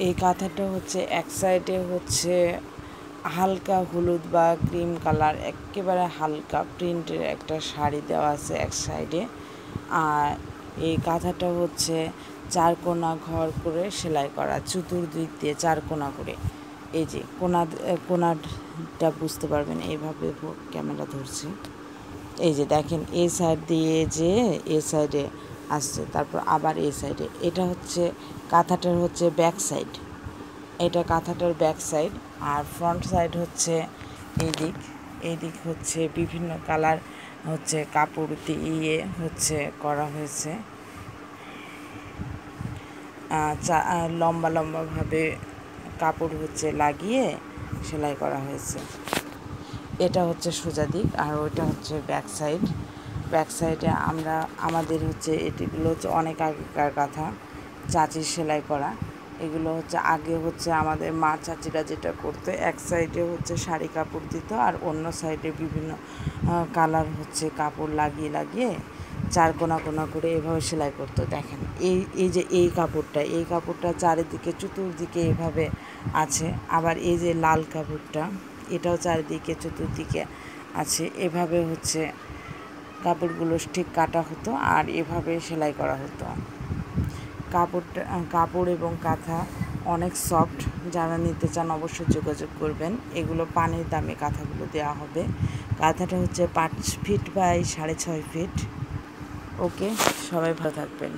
এই কাঁথাটা হচ্ছে এক সাইডে হচ্ছে হালকা হলুদ বা ক্রিম কালার, একেবারে হালকা প্রিন্টের একটা শাড়ি দেওয়া আছে এক সাইডে। আর এই কাঁথাটা হচ্ছে 4 কোনা ঘর করে সেলাই করা, চতুর্দিক দিয়ে 4 কোনা করে। এই যে কোনাটা বুঝতে পারবেন, এইভাবে ক্যামেরা ধরছি। এই যে দেখেন, এই সাইড দিয়ে যে এই সাইডে আসছে, তারপর আবার এই সাইডে। এটা হচ্ছে কাঁথাটার হচ্ছে ব্যাক সাইড, এটা কাঁথাটার ব্যাক সাইড। আর ফ্রন্ট সাইড হচ্ছে এই দিক হচ্ছে বিভিন্ন কালার হচ্ছে কাপড় দিয়ে হচ্ছে করা হয়েছে, লম্বা লম্বাভাবে কাপড় হচ্ছে লাগিয়ে সেলাই করা হয়েছে। এটা হচ্ছে সোজা দিক, আর ওইটা হচ্ছে ব্যাক সাইড। ব্যাক সাইডে আমাদের হচ্ছে এটিগুলো হচ্ছে অনেক আগেকার কাঁথা, চাচির সেলাই করা। এগুলো হচ্ছে আগে হচ্ছে আমাদের মা চাচিরা যেটা করতো, এক সাইডে হচ্ছে শাড়ি কাপড় দিত আর অন্য সাইডে বিভিন্ন কালার হচ্ছে কাপড় লাগিয়ে লাগিয়ে 4 কোনা কোনা করে এভাবে সেলাই করতো। দেখেন এই যে এই কাপড়টা চারিদিকে চতুর্দিকে এভাবে আছে। আবার এই যে লাল কাপড়টা, এটাও চারিদিকে চতুর্দিকে আছে। এভাবে হচ্ছে কাপড়গুলো ঠিক কাটা হতো আর এভাবে সেলাই করা হতো। কাপড় এবং কাঁথা অনেক সফট, যারা নিতে চান অবশ্যই যোগাযোগ করবেন। এগুলো পানির দামে কাঁথাগুলো দেওয়া হবে। কাঁথাটা হচ্ছে 5 ফিট বাই 6.5 ফিট। ওকে, সবাই ভালো থাকবেন।